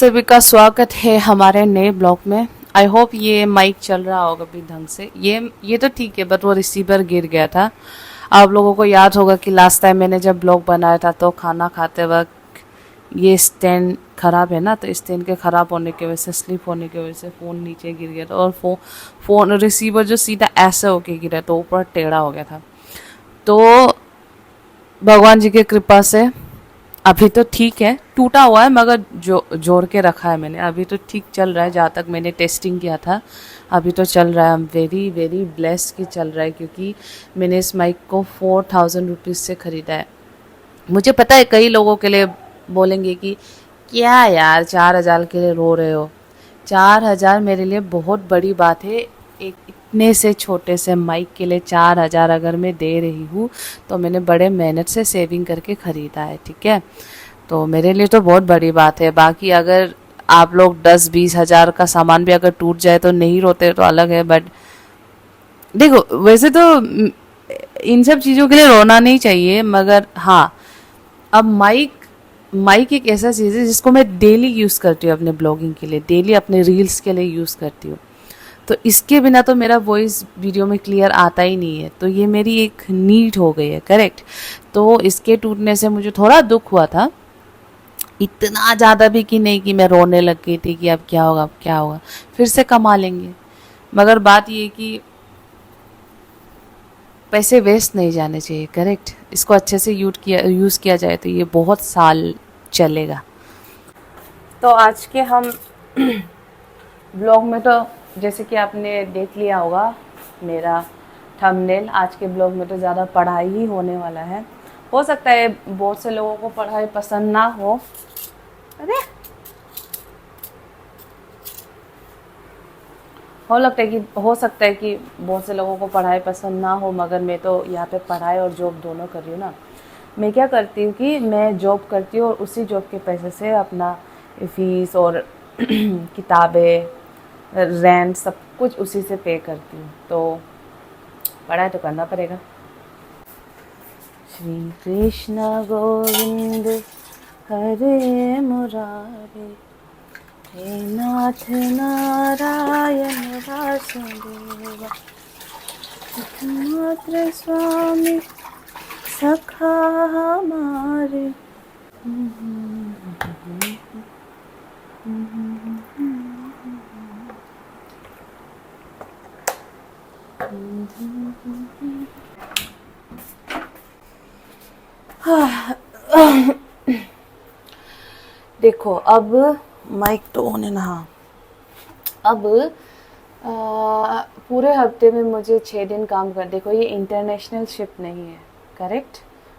सभी का स्वागत है हमारे नए ब्लॉग में। आई होप ये माइक चल रहा होगा भी ढंग से। ये तो ठीक है, बट वो रिसीवर गिर गया था। आप लोगों को याद होगा कि लास्ट टाइम मैंने जब ब्लॉग बनाया था तो खाना खाते वक्त ये स्टैंड खराब है ना, तो स्टैंड के खराब होने की वजह से, स्लिप होने की वजह से फ़ोन नीचे गिर गया था और फ़ोन रिसीवर जो सीधा ऐसे होके गिरा तो ऊपर टेढ़ा हो गया था। तो भगवान जी की कृपा से अभी तो ठीक है, टूटा हुआ है मगर जो जोड़ के रखा है मैंने, अभी तो ठीक चल रहा है। जहाँ तक मैंने टेस्टिंग किया था अभी तो चल रहा है। I am very very blessed कि चल रहा है, क्योंकि मैंने इस माइक को 4000 रुपीज़ से ख़रीदा है। मुझे पता है कई लोगों के लिए बोलेंगे कि क्या यार 4000 के लिए रो रहे हो। 4000 मेरे लिए बहुत बड़ी बात है। एक इतने से छोटे से माइक के लिए 4000 अगर मैं दे रही हूँ तो मैंने बड़े मेहनत से सेविंग करके ख़रीदा है, ठीक है। तो मेरे लिए तो बहुत बड़ी बात है। बाकी अगर आप लोग 10-20 हज़ार का सामान भी अगर टूट जाए तो नहीं रोते तो अलग है, बट देखो वैसे तो इन सब चीज़ों के लिए रोना नहीं चाहिए, मगर हाँ, अब माइक माइक एक ऐसा चीज़ है जिसको मैं डेली यूज़ करती हूँ अपने ब्लॉगिंग के लिए, डेली अपने रील्स के लिए यूज़ करती हूँ। तो इसके बिना तो मेरा वॉइस वीडियो में क्लियर आता ही नहीं है, तो ये मेरी एक नीड हो गई है, करेक्ट। तो इसके टूटने से मुझे थोड़ा दुख हुआ था, इतना ज़्यादा भी कि नहीं कि मैं रोने लग गई थी कि अब क्या होगा, अब क्या होगा, फिर से कमा लेंगे। मगर बात ये कि पैसे वेस्ट नहीं जाने चाहिए, करेक्ट। इसको अच्छे से यूज़ किया जाए तो ये बहुत साल चलेगा। तो आज के हम ब्लॉग में तो जैसे कि आपने देख लिया होगा मेरा थंबनेल, आज के ब्लॉग में तो ज़्यादा पढ़ाई ही होने वाला है। हो सकता है बहुत से लोगों को पढ़ाई पसंद ना हो। अरे हो सकता है कि बहुत से लोगों को पढ़ाई पसंद ना हो, मगर मैं तो यहाँ पे पढ़ाई और जॉब दोनों कर रही हूँ ना। मैं क्या करती हूँ कि मैं जॉब करती हूँ और उसी जॉब के पैसे से अपना फीस और किताबें, रेंट, सब कुछ उसी से पे करती हूँ। तो पढ़ाई तो करना पड़ेगा। श्री कृष्ण गोविंद हरे मुरारे, हे नाथ नारायण वासुदेव, मात्र स्वामी सखा हमारे। देखो अब माइक तो ऑन है ना। हाँ, अब पूरे हफ्ते में मुझे 6 दिन काम कर, देखो ये इंटरनेशनल शिफ्ट नहीं है, करेक्ट।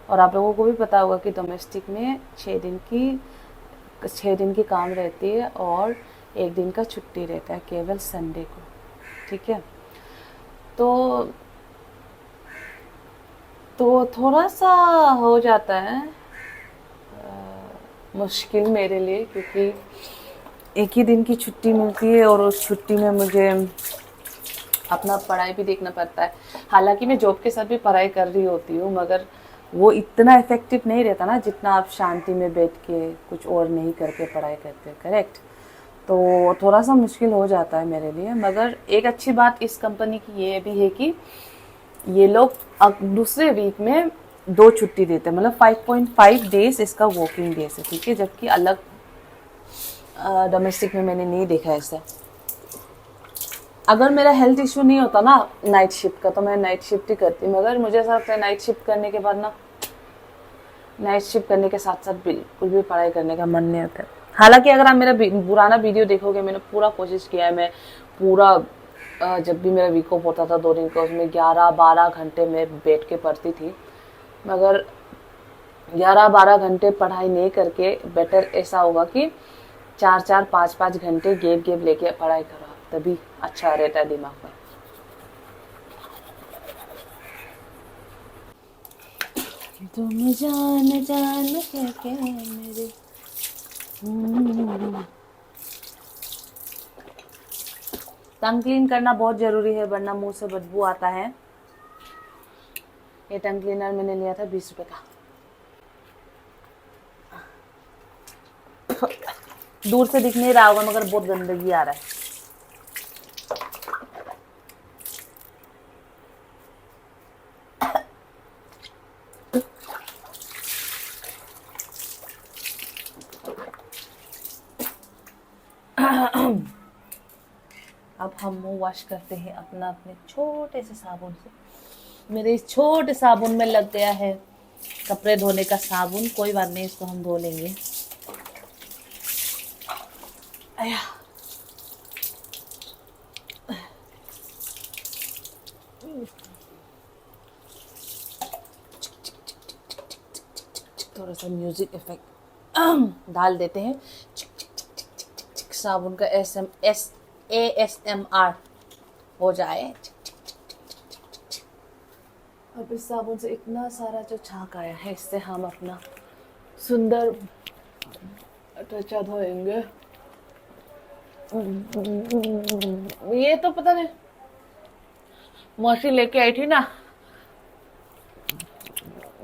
और आप लोगों को भी पता होगा कि डोमेस्टिक में 6 दिन की काम रहती है और 1 दिन का छुट्टी रहता है, केवल संडे को, ठीक है। तो थोड़ा सा हो जाता है मुश्किल मेरे लिए, क्योंकि एक ही दिन की छुट्टी मिलती है और उस छुट्टी में मुझे अपना पढ़ाई भी देखना पड़ता है। हालांकि मैं जॉब के साथ भी पढ़ाई कर रही होती हूँ, मगर वो इतना इफेक्टिव नहीं रहता ना जितना आप शांति में बैठ के कुछ और नहीं करके पढ़ाई करते हैं, करेक्ट। तो थोड़ा सा मुश्किल हो जाता है मेरे लिए। मगर एक अच्छी बात इस कंपनी की ये भी है कि ये लोग अब दूसरे वीक में 2 छुट्टी देते हैं, मतलब 5.5 डेज इसका वर्किंग डेज है, ठीक है। जबकि अलग डोमेस्टिक में मैंने नहीं देखा ऐसा। अगर मेरा हेल्थ इशू नहीं होता ना नाइट शिफ्ट का, तो मैं नाइट शिफ्ट ही करती, मगर मुझे ऐसा लगता है नाइट शिफ्ट करने के बाद ना, नाइट शिफ्ट करने के साथ साथ बिल्कुल भी पढ़ाई करने का मन नहीं होता है। हालांकि अगर आप मेरा पुराना वीडियो देखोगे, मैंने पूरा कोशिश किया है, मैं पूरा जब भी मेरा वीक ऑफ होता था 2 दिन का, उसमें 11-12 घंटे में बैठ के पढ़ती थी। मगर 11-12 घंटे पढ़ाई नहीं करके बेटर ऐसा होगा कि 4-4, 5-5 घंटे गैप लेके पढ़ाई करो, तभी अच्छा रहता है दिमाग में। तुम जान जान के मेरे टंग क्लीन करना बहुत जरूरी है, वरना मुंह से बदबू आता है। ये टंग क्लीनर मैंने लिया था 20 रुपए का। दूर से दिख नहीं रहा होगा मगर बहुत गंदगी आ रहा है। अब हम मुंह वॉश करते हैं अपना अपने छोटे से साबुन से। मेरे इस छोटे साबुन में लग गया है कपड़े धोने का साबुन। कोई बात नहीं, इसको हम धो लेंगे। आया। थोड़ा सा म्यूजिक इफेक्ट डाल देते हैं। साबुन का ASMR हो जाए। अब इस साबुन से इतना सारा जो छाक आया है, इससे हम अपना सुंदर त्वचा धोएंगे। ये तो पता नहीं मौसी लेके आई थी ना,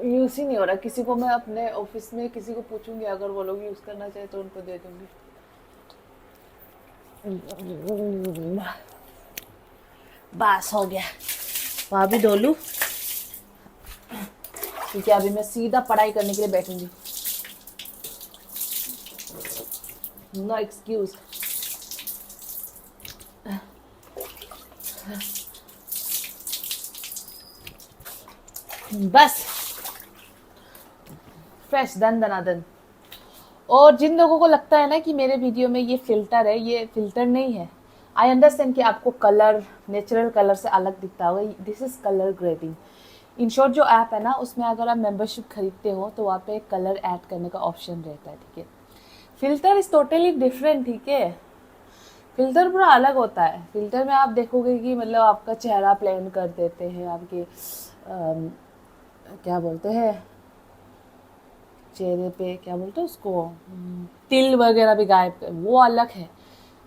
यूज ही नहीं हो रहा। किसी को मैं अपने ऑफिस में किसी को पूछूंगी, अगर वो लोग यूज करना चाहे तो उनको दे दूंगी। बस हो गया, वहां भी धो लूं क्योंकि अभी मैं सीधा पढ़ाई करने के लिए बैठूंगी। No excuse. बस फ्रेश दन दनादन। और जिन लोगों को लगता है ना कि मेरे वीडियो में ये फिल्टर है, ये फिल्टर नहीं है। आई अंडरस्टैंड कि आपको कलर नेचुरल कलर से अलग दिखता होगा। This is colour grading. In short जो ऐप है ना, उसमें अगर आप मेंबरशिप खरीदते हो तो वहाँ पे कलर ऐड करने का ऑप्शन रहता है, ठीक है। फिल्टर इज टोटली डिफरेंट, ठीक है। फिल्टर पूरा अलग होता है। फिल्टर में आप देखोगे कि मतलब आपका चेहरा प्लेन कर देते हैं, आपके क्या बोलते हैं चेहरे पे, क्या बोलते हैं उसको, तिल वगैरह भी गायब, वो अलग है।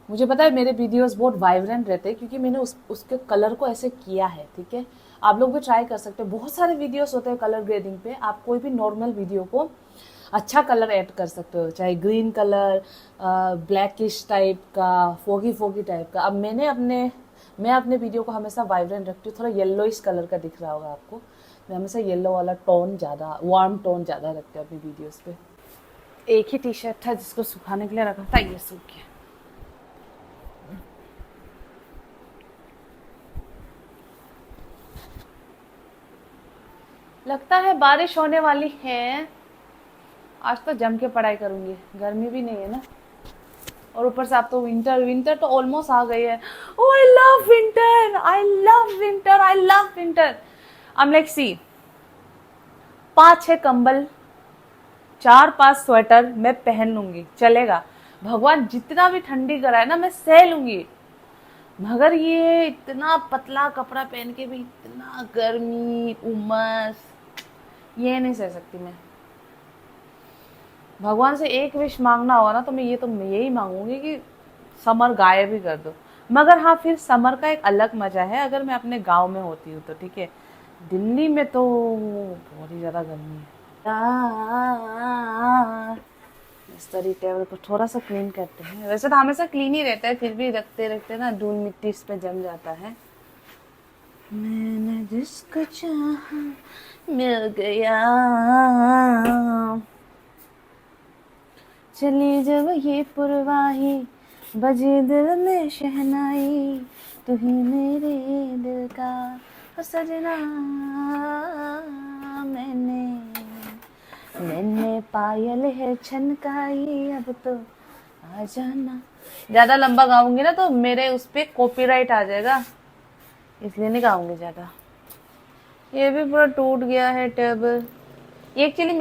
मुझे पता है मेरे वीडियोस बहुत वाइब्रेंट रहते हैं क्योंकि मैंने उसके कलर को ऐसे किया है, ठीक है। आप लोग भी ट्राई कर सकते हैं। बहुत सारे वीडियोस होते हैं कलर ग्रेडिंग पे। आप कोई भी नॉर्मल वीडियो को अच्छा कलर ऐड कर सकते हो, चाहे ग्रीन कलर, ब्लैकिश टाइप का, फोगी टाइप का। अब मैं अपने वीडियो को हमेशा वाइब्रेंट रखती हूँ। थोड़ा येलोइश कलर का दिख रहा होगा आपको। मैं हमेशा येलो वाला टोन ज़्यादा, वार्म टोन ज़्यादा रखती हूँ अपनी वीडियोस पे। एक ही टी शर्ट था जिसको सुखाने के लिए रखा था, ये सूख गया। लगता है बारिश होने वाली है। आज तो जम के पढ़ाई करूंगी, गर्मी भी नहीं है ना। और ऊपर से आप तो विंटर तो ऑलमोस्ट आ गई है। Oh I love winter, I love winter, I love winter. I am like see 5-6 कंबल, 4-5 स्वेटर मैं पहन लूंगी, चलेगा। भगवान जितना भी ठंडी कराए ना, मैं सह लूंगी। मगर ये इतना पतला कपड़ा पहन के भी इतना गर्मी उमस, ये नहीं सह सकती मैं। भगवान से एक विश मांगना होगा ना तो मैं यही मांगूंगी कि समर गायब ही कर दो। मगर हाँ, फिर समर का एक अलग मजा है अगर मैं अपने गांव में होती हूँ तो, ठीक है। दिल्ली में तो बहुत ही ज्यादा गर्मी है। स्टडी टेबल को थोड़ा सा क्लीन करते हैं। वैसे तो हमेशा क्लीन ही रहता है, फिर भी रखते ना धूल मिट्टी इस पे जम जाता है। मैंने जिसको चाहा मिल गया, चली जब ये पुरवाही, बजे दिल में शहनाई, तू ही मेरे दिल का सजना। मैंने पायल है छनकाई, अब तो आ जाना। ज्यादा लंबा गाऊंगी ना तो मेरे उस पे कॉपीराइट आ जाएगा, इसलिए नहीं गाऊंगी ज्यादा। ये भी पूरा टूट गया है टेबल। एक्चुअली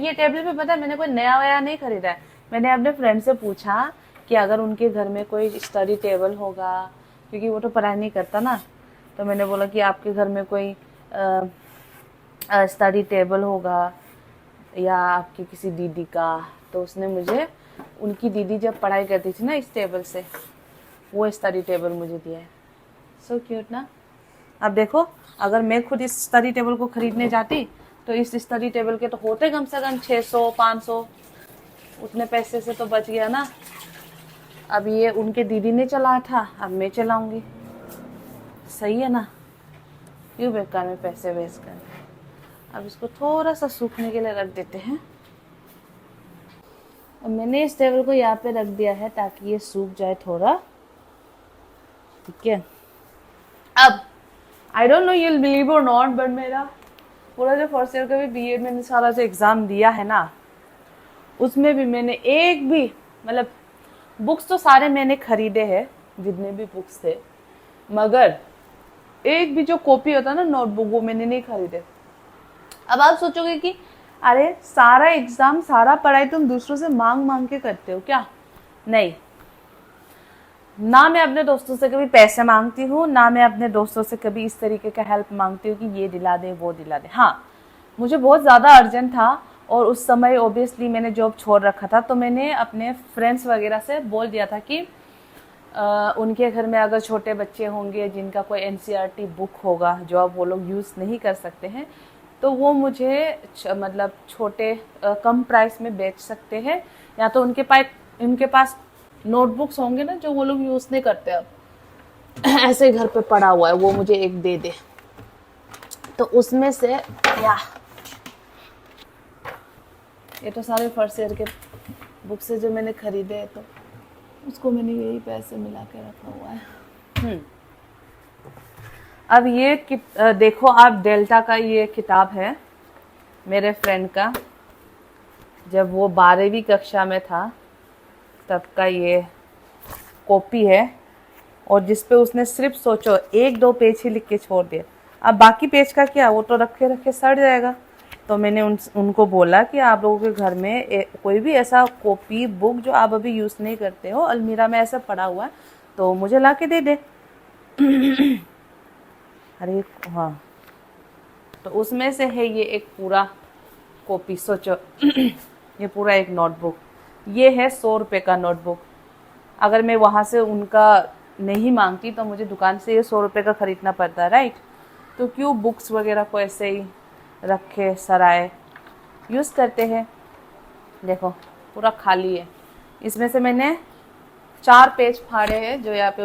ये टेबल पे पता है मैंने कोई नया वया नहीं खरीदा है। मैंने अपने फ्रेंड से पूछा कि अगर उनके घर में कोई स्टडी टेबल होगा, क्योंकि वो तो पढ़ाई नहीं करता ना, तो मैंने बोला कि आपके घर में कोई स्टडी टेबल होगा या आपकी किसी दीदी का। तो उसने मुझे, उनकी दीदी जब पढ़ाई करती थी ना इस टेबल से, वो स्टडी टेबल मुझे दिया है। सो क्यूट ना। अब देखो, अगर मैं खुद इस स्टडी टेबल को खरीदने जाती तो इस स्टडी टेबल के तो होते कम से कम 600-500, उतने पैसे से तो बच गया ना। अब ये उनके दीदी ने चलाया था, अब मैं चलाऊंगी। सही है ना, क्यों बेकार में पैसे वेस्ट करें। अब इसको थोड़ा सा सूखने के लिए रख देते हैं। अब मैंने इस टेबल को यहाँ पे रख दिया है ताकि ये सूख जाए थोड़ा, ठीक है। अब I don't know you'll believe और नॉट, बट मेरा पूरा जो फर्स्ट ईयर का भी बीएड मैंने सारा जो एग्ज़ाम दिया है ना, उसमें भी मैंने एक भी मतलब बुक्स तो सारे मैंने खरीदे हैं जितने भी बुक्स थे, मगर एक भी जो कॉपी होता ना नोटबुक, वो मैंने नहीं खरीदे। अब आप सोचोगे कि अरे सारा एग्जाम सारा पढ़ाई तुम दूसरों से मांग मांग के करते हो क्या? नहीं, ना मैं अपने दोस्तों से कभी पैसे मांगती हूँ, ना मैं अपने दोस्तों से कभी इस तरीके का हेल्प मांगती हूँ कि ये दिला दे वो दिला दे। हाँ, मुझे बहुत ज़्यादा अर्जेंट था और उस समय ओबियसली मैंने जॉब छोड़ रखा था, तो मैंने अपने फ्रेंड्स वगैरह से बोल दिया था कि उनके घर में अगर छोटे बच्चे होंगे जिनका कोई एनसीईआरटी बुक होगा जो अब वो लोग यूज़ नहीं कर सकते हैं, तो वो मुझे मतलब छोटे कम प्राइस में बेच सकते हैं, या तो उनके पास नोटबुक्स होंगे ना जो वो लोग यूज़ नहीं करते अब, ऐसे घर पे पड़ा हुआ है, वो मुझे एक दे दे। तो उसमें से ये तो सारे फर्स्ट ईयर के बुक से जो मैंने खरीदे हैं, तो उसको मैंने यही पैसे मिला के रखा हुआ है। अब ये देखो आप, डेल्टा का ये किताब है मेरे फ्रेंड का, जब वो 12वीं कक्षा में था तब का ये कॉपी है, और जिस पे उसने सिर्फ सोचो 1-2 पेज ही लिख के छोड़ दिया। अब बाकी पेज का क्या, वो तो रखे रखे सड़ जाएगा। तो मैंने उनको बोला कि आप लोगों के घर में कोई भी ऐसा कॉपी बुक जो आप अभी यूज़ नहीं करते हो, अलमीरा में ऐसा पड़ा हुआ है, तो मुझे ला के दे दे। अरे हाँ, तो उसमें से है ये एक पूरा कॉपी, सोचो। ये पूरा एक नोटबुक, ये है 100 रुपये का नोटबुक। अगर मैं वहाँ से उनका नहीं मांगती तो मुझे दुकान से ये 100 रुपये का ख़रीदना पड़ता, राइट। तो क्यों बुक्स वगैरह को ऐसे ही रखे सराय यूज़ करते हैं। देखो पूरा खाली है, इसमें से मैंने 4 पेज फाड़े हैं, जो यहाँ पे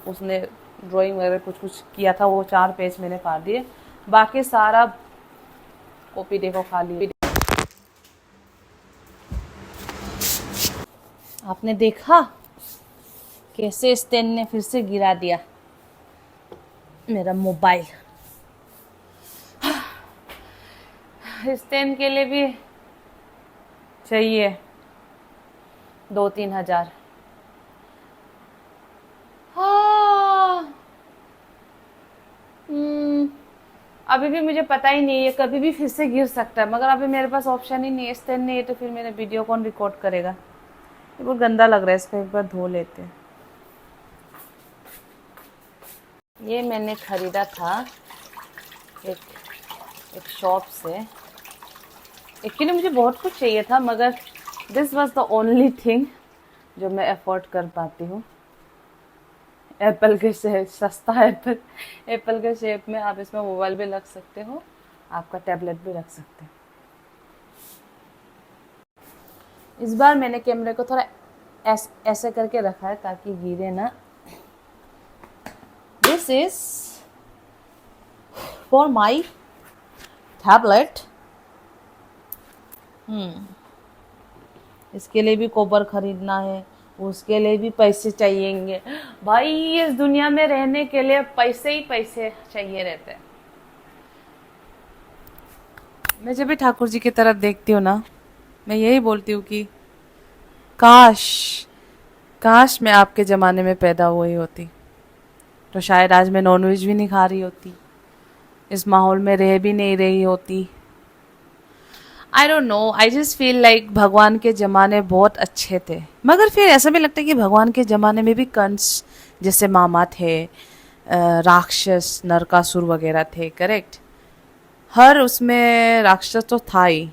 उसने ड्राइंग वगैरह कुछ कुछ किया था, वो 4 पेज मैंने फाड़ दिए, बाकी सारा कॉपी देखो खाली है। आपने देखा कैसे स्टैंड ने फिर से गिरा दिया मेरा मोबाइल। स्टैंड के लिए भी चाहिए 2-3 हज़ार। हाँ, अभी भी मुझे पता ही नहीं है, कभी भी फिर से गिर सकता है, मगर अभी मेरे पास ऑप्शन ही नहीं है, स्टैंड नहीं है, तो फिर मेरा वीडियो कौन रिकॉर्ड करेगा। ये बहुत गंदा लग रहा है, इसको एक बार धो लेते हैं। ये मैंने ख़रीदा था एक शॉप से। एक्चुअली मुझे बहुत कुछ चाहिए था, मगर this was the only thing जो मैं अफोर्ड कर पाती हूँ। एप्पल के शेप, सस्ता एप्पल के शेप में आप इसमें मोबाइल भी रख सकते हो, आपका टैबलेट भी रख सकते हो। इस बार मैंने कैमरे को थोड़ा ऐसे करके रखा है ताकि गिरे ना। This is for my tablet. इसके लिए भी कवर खरीदना है, उसके लिए भी पैसे चाहिएंगे। भाई इस दुनिया में रहने के लिए पैसे ही पैसे चाहिए रहते हैं। मैं जब भी ठाकुर जी की तरफ देखती हूँ ना, मैं यही बोलती हूँ कि काश मैं आपके ज़माने में पैदा हुई होती, तो शायद आज मैं नॉनवेज भी नहीं खा रही होती, इस माहौल में रह भी नहीं रही होती। I don't know, I just feel like भगवान के ज़माने बहुत अच्छे थे, मगर फिर ऐसा भी लगता है कि भगवान के ज़माने में भी कंस जैसे मामा थे, राक्षस नरकासुर वगैरह थे, करेक्ट। हर उसमें राक्षस तो था ही,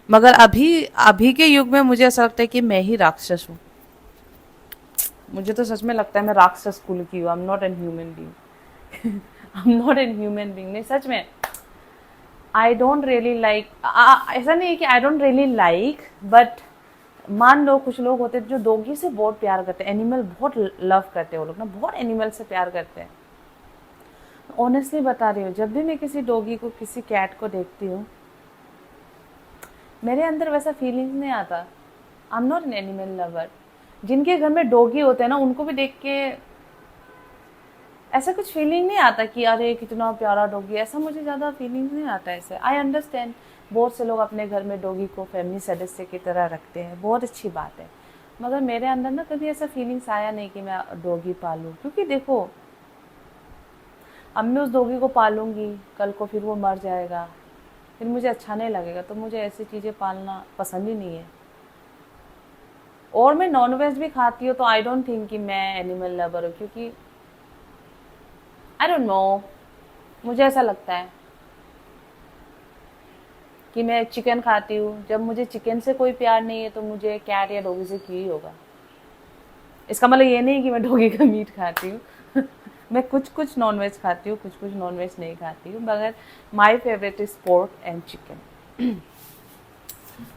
मगर अभी के युग में मुझे ऐसा लगता है कि मैं ही राक्षस हूँ। मुझे तो सच में लगता है मैं राक्षस कुल की हूँ। I am not an human being. I am not an human being. नहीं, सच में आई डोंट रियली लाइक, ऐसा नहीं है कि I don't really like, but मान लो कुछ लोग होते हैं जो डॉगी से बहुत प्यार करते हैं, एनिमल बहुत लव करते हैं, वो लोग ना बहुत एनिमल से प्यार करते हैं। ऑनेस्टली बता रही हूँ, जब भी मैं किसी डॉगी को, किसी कैट को देखती हूँ, मेरे अंदर वैसा फीलिंग्स नहीं आता। I am not an animal lover. जिनके घर में डॉगी होते हैं ना, उनको भी देख के ऐसा कुछ फीलिंग नहीं आता कि अरे कितना प्यारा डॉगी, ऐसा मुझे ज़्यादा फीलिंग नहीं आता ऐसे। आई अंडरस्टैंड, बहुत से लोग अपने घर में डॉगी को फैमिली सदस्य की तरह रखते हैं, बहुत अच्छी बात है, मगर मेरे अंदर ना कभी ऐसा फीलिंग्स आया नहीं कि मैं डॉगी पालूँ। क्योंकि देखो, अब मैं उस डॉगी को पालूंगी, कल को फिर वो मर जाएगा, फिर मुझे अच्छा नहीं लगेगा, तो मुझे ऐसी चीज़ें पालना पसंद ही नहीं है। और मैं नॉनवेज भी खाती हूँ, तो आई डोंट थिंक कि मैं एनिमल लवर हूँ, क्योंकि आई डोंट नो, मुझे ऐसा लगता है कि मैं चिकन खाती हूँ, जब मुझे चिकन से कोई प्यार नहीं है तो मुझे कैट या डॉगी से क्यों ही होगा। इसका मतलब ये नहीं कि मैं डॉगी का मीट खाती हूँ मैं कुछ कुछ नॉनवेज खाती हूँ, कुछ कुछ नॉनवेज नहीं खाती हूँ, मगर my favourite is pork and chicken.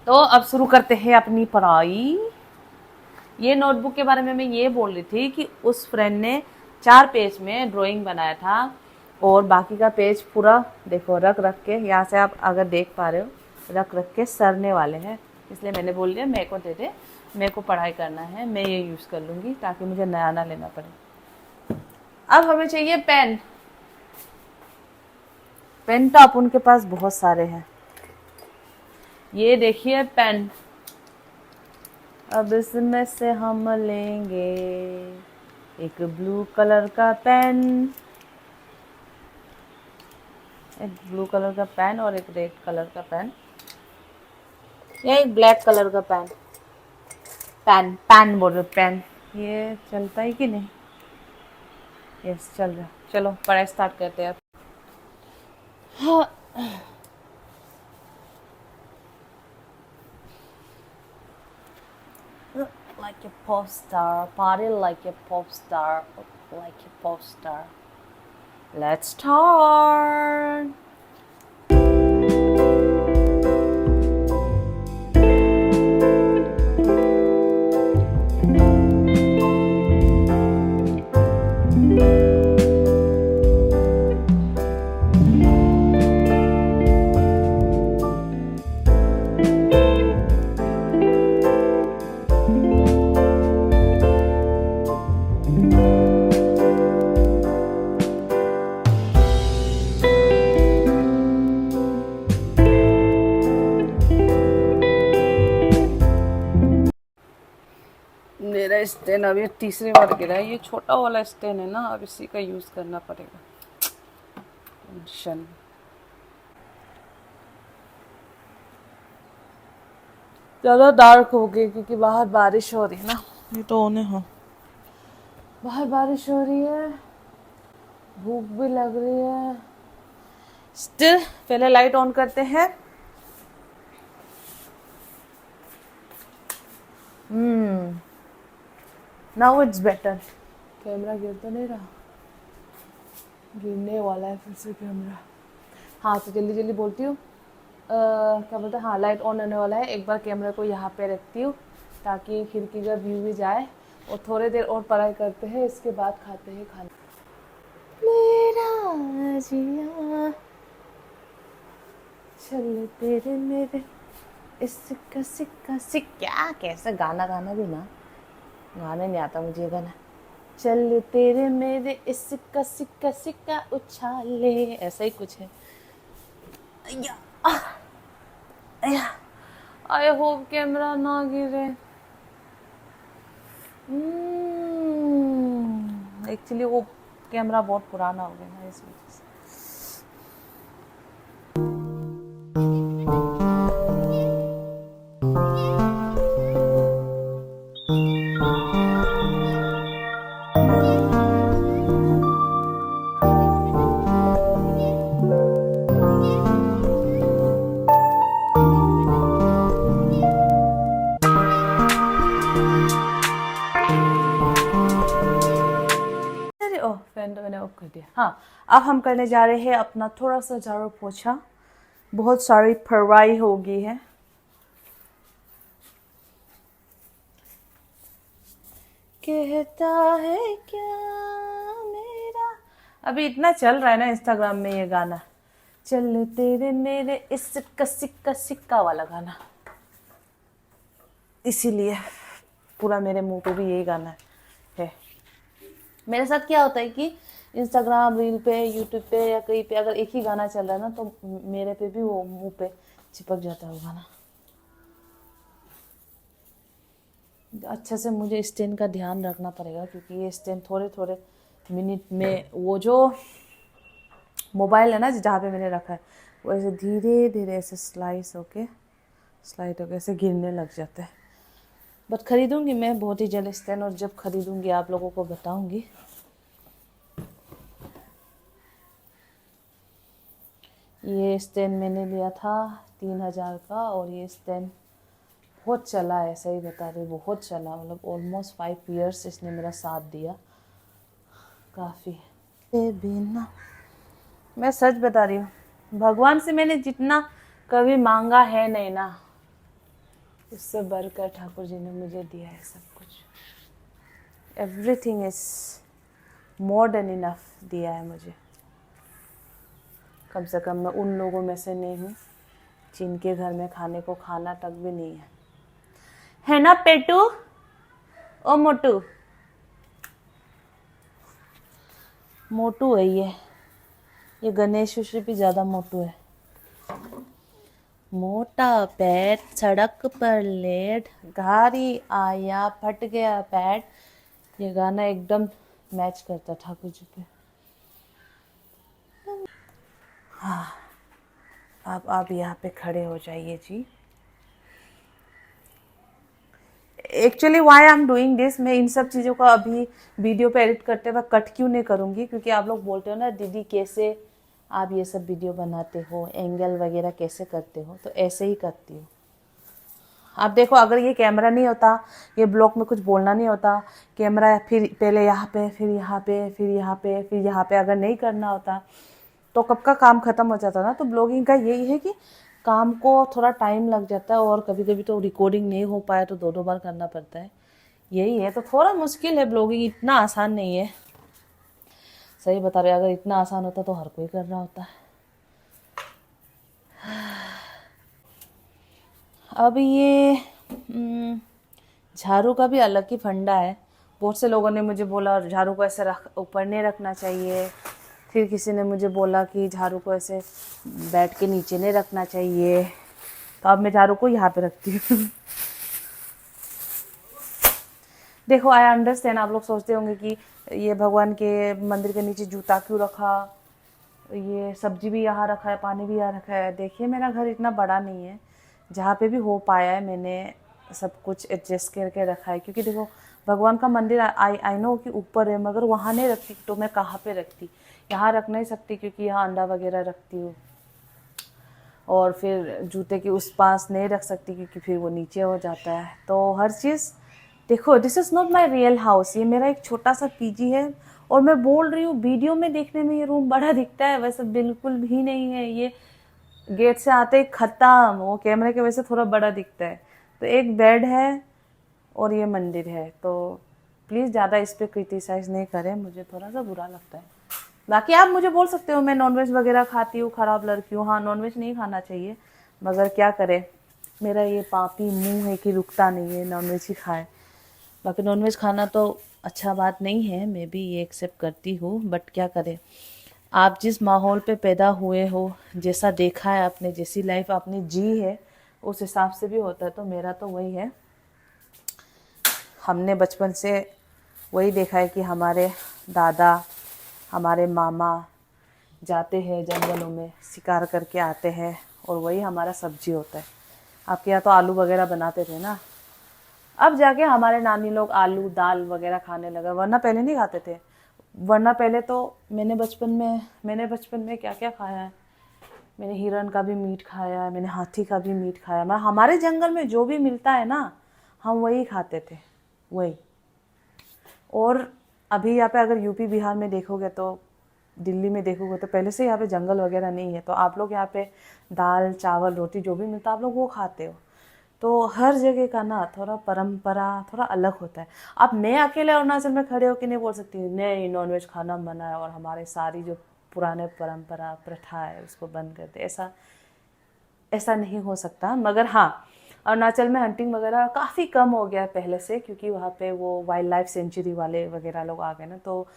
तो अब शुरू करते हैं अपनी पढ़ाई। ये नोटबुक के बारे में मैं ये बोल रही थी कि उस फ्रेंड ने 4 पेज में ड्राइंग बनाया था, और बाकी का पेज पूरा देखो रख रख के, यहाँ से आप अगर देख पा रहे हो, रख रख के सरने वाले हैं, इसलिए मैंने बोल दिया मेरे को दे दे, मेरे को पढ़ाई करना है, मैं ये यूज़ कर लूँगी ताकि मुझे नया ना लेना पड़े। अब हमें चाहिए पेन। पेन तो आप उनके पास बहुत सारे हैं, ये देखिए पेन। अब इसमें से हम लेंगे एक ब्लू कलर का पेन, एक ब्लू कलर का पेन और एक रेड कलर का पेन, या एक ब्लैक कलर का पेन। पेन पेन बोल रहे पेन, ये चलता है कि नहीं? यस चल रहा। चलो पढ़ाई स्टार्ट करते हैं अब। हाँ। Like a pop star, party like a pop star, like a pop star. Let's start. मेरा स्टेन अभी तीसरी बार गिरा है, ये छोटा वाला स्टेन है ना, अब इसी का यूज़ करना पड़ेगा। ज़्यादा डार्क हो गई क्योंकि बाहर बारिश हो रही है ना, ये तो होने हो, बाहर बारिश हो रही है, भूख भी लग रही है। स्टिल पहले लाइट ऑन करते हैं। Now it's better. कैमरा गिर तो नहीं रहा? गिरने वाला है फिर से कैमरा। हाँ तो जल्दी जल्दी बोलती हूँ, क्या बोलते हैं, हाँ लाइट ऑन होने वाला है। एक बार कैमरा को यहाँ पे रखती हूँ ताकि खिड़की का व्यू भी जाए, और थोड़ी देर और पढ़ाई करते हैं, इसके बाद खाते हैं खाना। मेरा जिया चल तेरे मेरे इसका सिक्का सिक्का, कैसा गाना गाना भी ना, गाना नहीं आता मुझे ये गाना। चल तेरे मेरे इसका सिक्का सिक्का उछाले, ऐसा ही कुछ है। आई होप कैमरा ना गिरे। एक्चुअली वो कैमरा बहुत पुराना हो गया ना, इस वजह से। फैन तो मैंने ऑफ कर दिया। हाँ अब हम करने जा रहे हैं अपना थोड़ा सा झाड़ू पोछा, बहुत सारी फरवाई हो गई है। कहता है क्या मेरा। अभी इतना चल रहा है ना इंस्टाग्राम में ये गाना, चल तेरे मेरे इस सिक्का सिक्का वाला गाना, इसीलिए पूरा मेरे मुंह पे भी यही गाना है। मेरे साथ क्या होता है कि इंस्टाग्राम रील पे, यूट्यूब पे या कहीं पे अगर एक ही गाना चल रहा है ना, तो मेरे पे भी वो मुंह पे चिपक जाता है वो गाना। अच्छे से मुझे स्टैंड का ध्यान रखना पड़ेगा, क्योंकि ये स्टैंड थोड़े थोड़े मिनट में, वो जो मोबाइल है ना जहाँ पे मैंने रखा है, वो ऐसे धीरे धीरे ऐसे स्लाइड होके ऐसे गिरने लग जाता है। बट खरीदूंगी मैं बहुत ही जल्द स्टैंड, और जब खरीदूंगी आप लोगों को बताऊंगी। ये स्टैंड मैंने लिया था 3000 का, और ये स्टैंड बहुत चला है, सही बता रही, बहुत चला, मतलब ऑलमोस्ट 5 years इसने मेरा साथ दिया, काफ़ी। बिना, मैं सच बता रही हूँ, भगवान से मैंने जितना कभी मांगा है नहीं ना, उससे बढ़कर ठाकुर जी ने मुझे दिया है सब कुछ। Everything is more than enough दिया है मुझे। कम से कम मैं उन लोगों में से नहीं हूँ जिनके घर में खाने को खाना तक भी नहीं है ना पेटू ओ मोटू। मोटू है ये गणेश श्री भी ज़्यादा मोटू है। मोटा पैर सड़क पर लेट, गाड़ी आया फट गया पैर, ये गाना एकदम मैच करता ठाकुर जी पे। हाँ, अब आप यहाँ पे खड़े हो जाइए जी। Actually why I am doing this, मैं इन सब चीज़ों का अभी वीडियो पे एडिट करते वक्त कट क्यों नहीं करूँगी, क्योंकि आप लोग बोलते हो ना दीदी कैसे आप ये सब वीडियो बनाते हो, एंगल वगैरह कैसे करते हो, तो ऐसे ही करती हूँ। आप देखो, अगर ये कैमरा नहीं होता, ये ब्लॉग में कुछ बोलना नहीं होता, कैमरा फिर पहले यहाँ पे फिर यहाँ पे फिर यहाँ पे फिर यहाँ पे अगर नहीं करना होता, तो कब का काम ख़त्म हो जाता ना। तो ब्लॉगिंग का यही है कि काम को थोड़ा टाइम लग जाता है, और कभी कभी तो रिकॉर्डिंग नहीं हो पाया तो 2-2 बार करना पड़ता है, यही है। तो थोड़ा मुश्किल है, ब्लॉगिंग इतना आसान नहीं है, सही बता रहे। अगर इतना आसान होता तो हर कोई कर रहा होता है। अब ये झाड़ू का भी अलग ही फंडा है। बहुत से लोगों ने मुझे बोला झाड़ू को ऐसे ऊपर नहीं रखना चाहिए, फिर किसी ने मुझे बोला कि झाड़ू को ऐसे बैठ के नीचे नहीं रखना चाहिए, तो अब मैं झाड़ू को यहाँ पे रखती हूँ। देखो, आई अंडरस्टैंड, आप लोग सोचते होंगे कि ये भगवान के मंदिर के नीचे जूता क्यों रखा, ये सब्जी भी यहाँ रखा है, पानी भी यहाँ रखा है। देखिए, मेरा घर इतना बड़ा नहीं है, जहाँ पे भी हो पाया है मैंने सब कुछ एडजस्ट करके रखा है। क्योंकि देखो, भगवान का मंदिर आई नो कि ऊपर है, मगर वहाँ नहीं रखती तो मैं कहाँ पे रखती, यहाँ रख नहीं सकती क्योंकि यहाँ अंडा वगैरह रखती हूँ, और फिर जूते के उस पास नहीं रख सकती क्योंकि फिर वो नीचे हो जाता है। तो हर चीज़ देखो, this is not my real house, ये मेरा एक छोटा सा पीजी है। और मैं बोल रही हूँ वीडियो में देखने में ये रूम बड़ा दिखता है, वैसे बिल्कुल भी नहीं है। ये गेट से आते ही ख़त्म, वो कैमरे की वजह से थोड़ा बड़ा दिखता है। तो एक बेड है और ये मंदिर है, तो प्लीज़ ज़्यादा इस पर क्रिटिसाइज़ नहीं करें, मुझे थोड़ा सा बुरा लगता है। बाकी आप मुझे बोल सकते हो मैं नॉनवेज वगैरह खाती हूँ, ख़राब लड़की हूँ। हाँ, नॉनवेज नहीं खाना चाहिए, मगर क्या करें, मेरा ये पापी मुंह है कि रुकता नहीं है, नॉनवेज ही खाए। बाकी नॉनवेज खाना तो अच्छा बात नहीं है, मैं भी ये एक्सेप्ट करती हूँ, बट क्या करें, आप जिस माहौल पे पैदा हुए हो, जैसा देखा है आपने, जैसी लाइफ आपने जी है, उस हिसाब से भी होता है। तो मेरा तो वही है, हमने बचपन से वही देखा है कि हमारे दादा, हमारे मामा जाते हैं जंगलों में, शिकार करके आते हैं, और वही हमारा सब्जी होता है। आपके यहाँ तो आलू वगैरह बनाते थे ना, अब जाके हमारे नानी लोग आलू दाल वगैरह खाने लगा, वरना पहले नहीं खाते थे। वरना पहले तो मैंने बचपन में क्या क्या खाया है, मैंने हिरन का भी मीट खाया है, मैंने हाथी का भी मीट खाया। मैं हमारे जंगल में जो भी मिलता है ना, हम वही खाते थे, वही। और अभी यहाँ पे अगर यूपी बिहार में देखोगे, तो दिल्ली में देखोगे, तो पहले से यहाँ पे जंगल वगैरह नहीं है, तो आप लोग यहाँ पे दाल चावल रोटी जो भी मिलता है आप लोग वो खाते हो। तो हर जगह का ना थोड़ा परंपरा थोड़ा अलग होता है। अब मैं अकेले अरुणाचल में खड़े होकर नहीं बोल सकती नहीं नॉनवेज खाना मना है और हमारे सारी जो पुराने परंपरा प्रथा है उसको बंद कर दे, ऐसा ऐसा नहीं हो सकता। मगर हाँ, अरुणाचल में हंटिंग वगैरह काफ़ी कम हो गया है पहले से, क्योंकि वहाँ पे वो वाइल्ड लाइफ सेंचुरी वाले वगैरह लोग आ गए ना, तो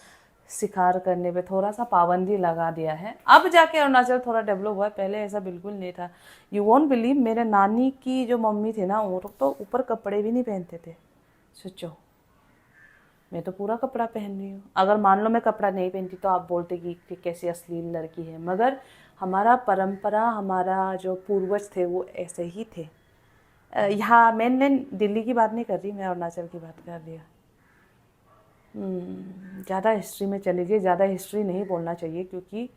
शिकार करने पे थोड़ा सा पाबंदी लगा दिया है। अब जाके अरुणाचल थोड़ा डेवलप हुआ है, पहले ऐसा बिल्कुल नहीं था। यू वॉन्ट बिलीव, मेरे नानी की जो मम्मी थी ना वो तो ऊपर कपड़े भी नहीं पहनते थे। सोचो, मैं तो पूरा कपड़ा पहन रही हूँ। अगर मान लो मैं कपड़ा नहीं पहनती तो आप बोलते कि कैसी अश्लील लड़की है, मगर हमारा परंपरा, हमारा जो पूर्वज थे वो ऐसे ही थे। यहाँ मैं दिल्ली की बात नहीं कर रही, मैं अरुणाचल की बात कर रही हूँ। ज़्यादा हिस्ट्री में चली गई, ज़्यादा हिस्ट्री नहीं बोलना चाहिए क्योंकि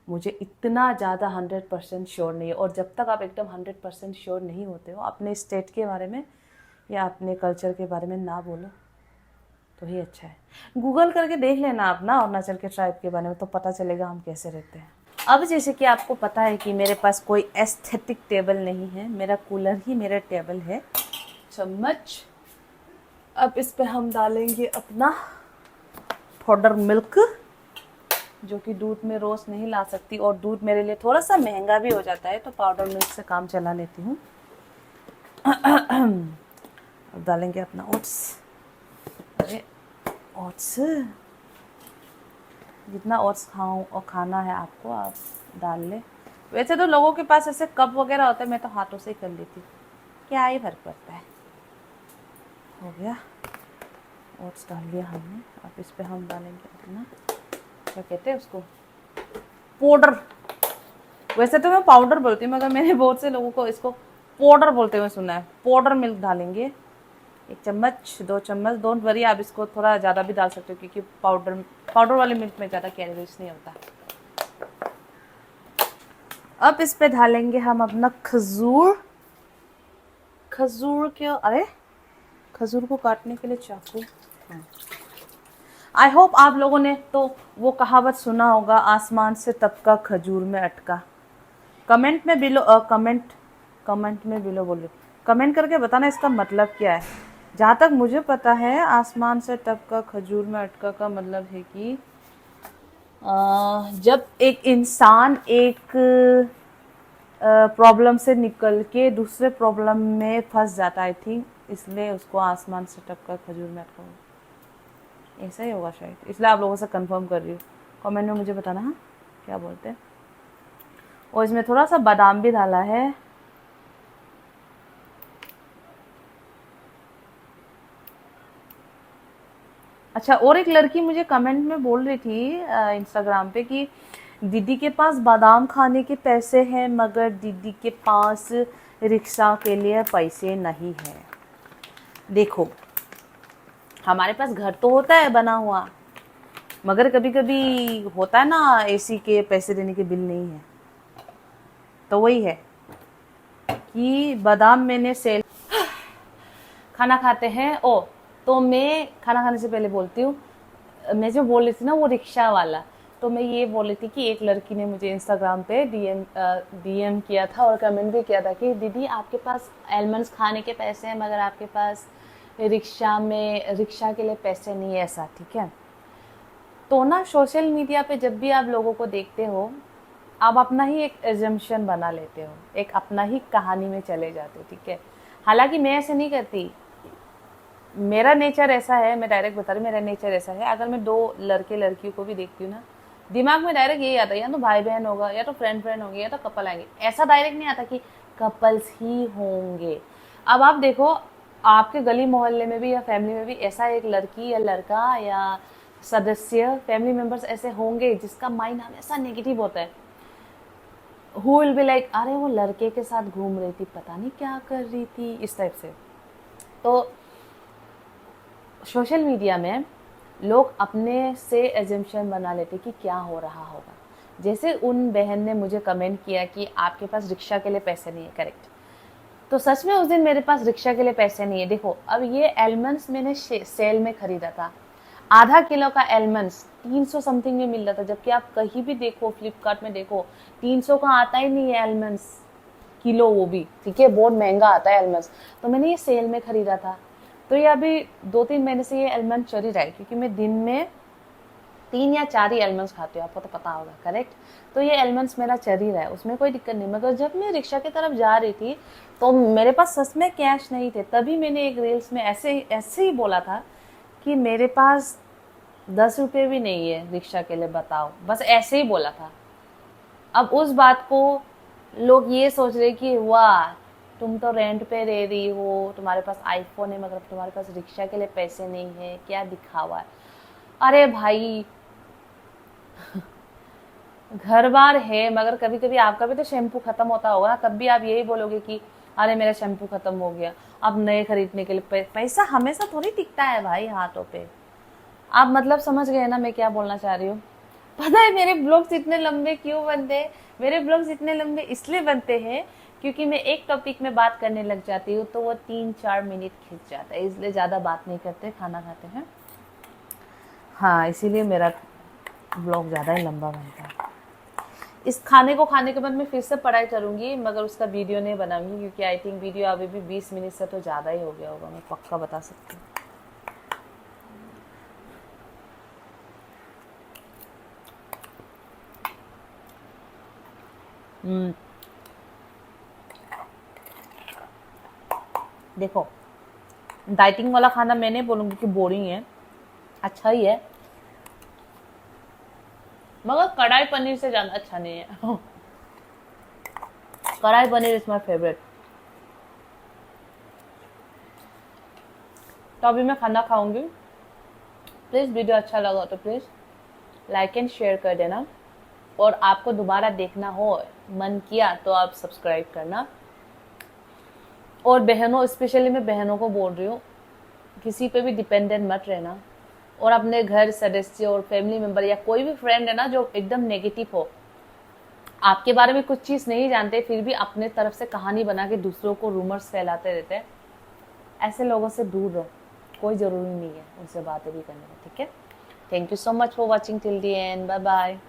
मुझे इतना ज़्यादा 100% श्योर नहीं है। और जब तक आप एकदम 100% श्योर नहीं होते हो अपने स्टेट के बारे में या अपने कल्चर के बारे में ना बोलो तो ही अच्छा है। गूगल करके देख लेना आप ना अरुणाचल के ट्राइब के बारे में, तो पता चलेगा हम कैसे रहते हैं। अब जैसे कि आपको पता है कि मेरे पास कोई एस्थेटिक टेबल नहीं है, मेरा कूलर ही मेरा टेबल है। चम्मच, अब इस पे हम डालेंगे अपना पाउडर मिल्क, जो कि दूध में रोज नहीं ला सकती और दूध मेरे लिए थोड़ा सा महंगा भी हो जाता है, तो पाउडर मिल्क से काम चला लेती हूँ। अब डालेंगे अपना ओट्स। अरे ओट्स, जितना ओट्स खाऊं और खाना है आपको आप डाल ले। वैसे तो लोगों के पास ऐसे कप वगैरह होते हैं, मैं तो हाथों से ही कर लेती हूँ, क्या ही फर्क पड़ता है। हो गया, ओट्स डाल लिया हमने। अब इस पे हम डालेंगे अपना, क्या कहते हैं उसको, पाउडर। वैसे तो मैं पाउडर बोलती हूँ मगर मैंने बहुत से लोगों को इसको पाउडर बोलते हुए सुना है। पाउडर मिल्क डालेंगे 1 चम्मच, 2 चम्मच, डोंट वरी, आप इसको थोड़ा ज़्यादा भी डाल सकते हो क्योंकि पाउडर वाले मिल्क में ज़्यादा कैलोरीज नहीं होता। अब इस पे डालेंगे हम अपना खजूर। खजूर क्यों, अरे खजूर को काटने के लिए चाकू। आई होप आप लोगों ने तो वो कहावत सुना होगा, आसमान से तबका खजूर में अटका। कमेंट में बिलो कमेंट में बिलो बोलो, कमेंट करके बताना इसका मतलब क्या है। जहाँ तक मुझे पता है आसमान से तबका खजूर में अटका का मतलब है कि जब एक इंसान एक प्रॉब्लम से निकल के दूसरे प्रॉब्लम में फंस जाता है, आई थिंक इसलिए उसको आसमान से टपका खजूर में अटका, ऐसा ही होगा शायद, इसलिए आप लोगों से कंफर्म कर रही हूँ। कमेंट में मुझे बताना हाँ क्या बोलते हैं। और इसमें थोड़ा सा बादाम भी डाला है। अच्छा, और एक लड़की मुझे कमेंट में बोल रही थी इंस्टाग्राम पे कि दीदी के पास बादाम खाने के पैसे हैं मगर दीदी के पास रिक्शा के लिए पैसे नहीं है। देखो, हमारे पास घर तो होता है बना हुआ, मगर कभी कभी होता है ना एसी के पैसे देने के बिल नहीं है, तो वही है कि बादाम मैंने सेल खाना खाते हैं। ओ, तो मैं खाना खाने से पहले बोलती हूँ, मैं जो बोल रही थी ना वो रिक्शा वाला, तो मैं ये बोल रही थी कि एक लड़की ने मुझे इंस्टाग्राम पे डीएम किया था और कमेंट भी किया था कि दीदी आपके पास एलमंड्स खाने के पैसे हैं मगर आपके पास रिक्शा के लिए पैसे नहीं है, ऐसा ठीक है। तो ना सोशल मीडिया पे जब भी आप लोगों को देखते हो आप अपना ही एक एजम्पशन बना लेते हो, एक अपना ही कहानी में चले जाते हो, ठीक है। हालांकि मैं ऐसे नहीं करती, मेरा नेचर ऐसा है, मैं डायरेक्ट बता रही हूँ, मेरा नेचर ऐसा है, अगर मैं 2 लड़के लड़कियों को भी देखती हूँ ना, दिमाग में डायरेक्ट यही आता है या तो भाई बहन होगा या तो फ्रेंड होंगे या तो कपल आएंगे, ऐसा डायरेक्ट नहीं आता कि कपल्स ही होंगे। अब आप देखो, आपके गली मोहल्ले में भी या फैमिली में भी ऐसा एक लड़की या लड़का या सदस्य, फैमिली मेंबर्स ऐसे होंगे जिसका माइंड हमेशा नेगेटिव होता है। हु विल बी लाइक अरे वो लड़के के साथ घूम रही थी, पता नहीं क्या कर रही थी, इस टाइप से। तो सोशल मीडिया में लोग अपने से एजम्पशन बना लेते कि क्या हो रहा होगा। जैसे उन बहन ने मुझे कमेंट किया कि आपके पास रिक्शा के लिए पैसे नहीं है, करेक्ट। तो सच में उस दिन मेरे पास रिक्शा के लिए पैसे नहीं है। देखो, अब ये एलमंड्स मैंने सेल में खरीदा था, आधा किलो का एलमंड्स 300 समथिंग में मिल रहा था, जबकि आप कहीं भी देखो फ्लिपकार्ट में देखो 300 का आता ही नहीं है एलमंड्स। किलो, वो भी ठीक है, बहुत महंगा आता है आलमंड। तो मैंने ये सेल में खरीदा था। तो ये अभी 2-3 महीने से ये आलमंड चल ही रहा है, क्योंकि मैं दिन में 3 या 4 ही एलमंड्स खाती हूँ, आपको तो पता होगा, करेक्ट। तो ये एलमंड्स मेरा चल ही रहा है, उसमें कोई दिक्कत नहीं। मगर जब मैं रिक्शा की तरफ जा रही थी तो मेरे पास सच में कैश नहीं थे, तभी मैंने एक रील्स में ऐसे ही बोला था कि मेरे पास 10 रुपये भी नहीं है रिक्शा के लिए, बताओ, बस ऐसे ही बोला था। अब उस बात को लोग ये सोच रहे कि वाह, तुम तो रेंट पे रह रही हो, तुम्हारे पास आईफोन है, मगर तुम्हारे पास रिक्शा के लिए पैसे नहीं है, क्या दिखावा है। अरे भाई, घर बार है, मगर कभी कभी आपका भी तो शैम्पू खत्म होता होगा, तब भी आप यही बोलोगे कि अरे मेरा शैम्पू खत्म हो गया। अब नए खरीदने के लिए पैसा हमेशा थोड़ी टिकता है भाई हाथों पे। आप मतलब समझ गए ना मैं क्या बोलना चाह रही हूँ। पता है मेरे ब्लॉग्स इतने लंबे क्यों बनते हैं? मेरे ब्लॉग्स इतने लंबे इसलिए बनते हैं क्योंकि मैं एक टॉपिक में बात करने लग जाती हूँ तो वो 3-4 मिनट खिंच जाता है, इसलिए ज़्यादा बात नहीं करते, खाना खाते हैं। हाँ, इसीलिए मेरा ब्लॉग ज़्यादा ही लंबा बनता है। इस खाने को खाने के बाद मैं फिर से पढ़ाई करूंगी, मगर उसका वीडियो नहीं बनाऊंगी, क्योंकि आई थिंक वीडियो अभी भी 20 मिनट से तो ज़्यादा ही हो गया होगा, मैं पक्का बता सकती हूँ। देखो, डाइटिंग वाला खाना मैं नहीं बोलूँगी कि बोरिंग है, अच्छा ही है, मगर कढ़ाई पनीर से ज़्यादा अच्छा नहीं है। कढ़ाई पनीर इज माई फेवरेट। तो अभी मैं खाना खाऊंगी। प्लीज़ वीडियो अच्छा लगा तो प्लीज़ लाइक एंड शेयर कर देना, और आपको दोबारा देखना हो, मन किया तो आप सब्सक्राइब करना। और बहनों, स्पेशली मैं बहनों को बोल रही हूँ, किसी पे भी डिपेंडेंट मत रहना, और अपने घर सदस्य और फैमिली मेंबर या कोई भी फ्रेंड है ना जो एकदम नेगेटिव हो, आपके बारे में कुछ चीज़ नहीं जानते फिर भी अपने तरफ से कहानी बना के दूसरों को रूमर्स फैलाते रहते हैं, ऐसे लोगों से दूर रहो, कोई ज़रूरी नहीं है उनसे बातें भी करने में, ठीक है। Thank you so much for watching till the end, bye bye.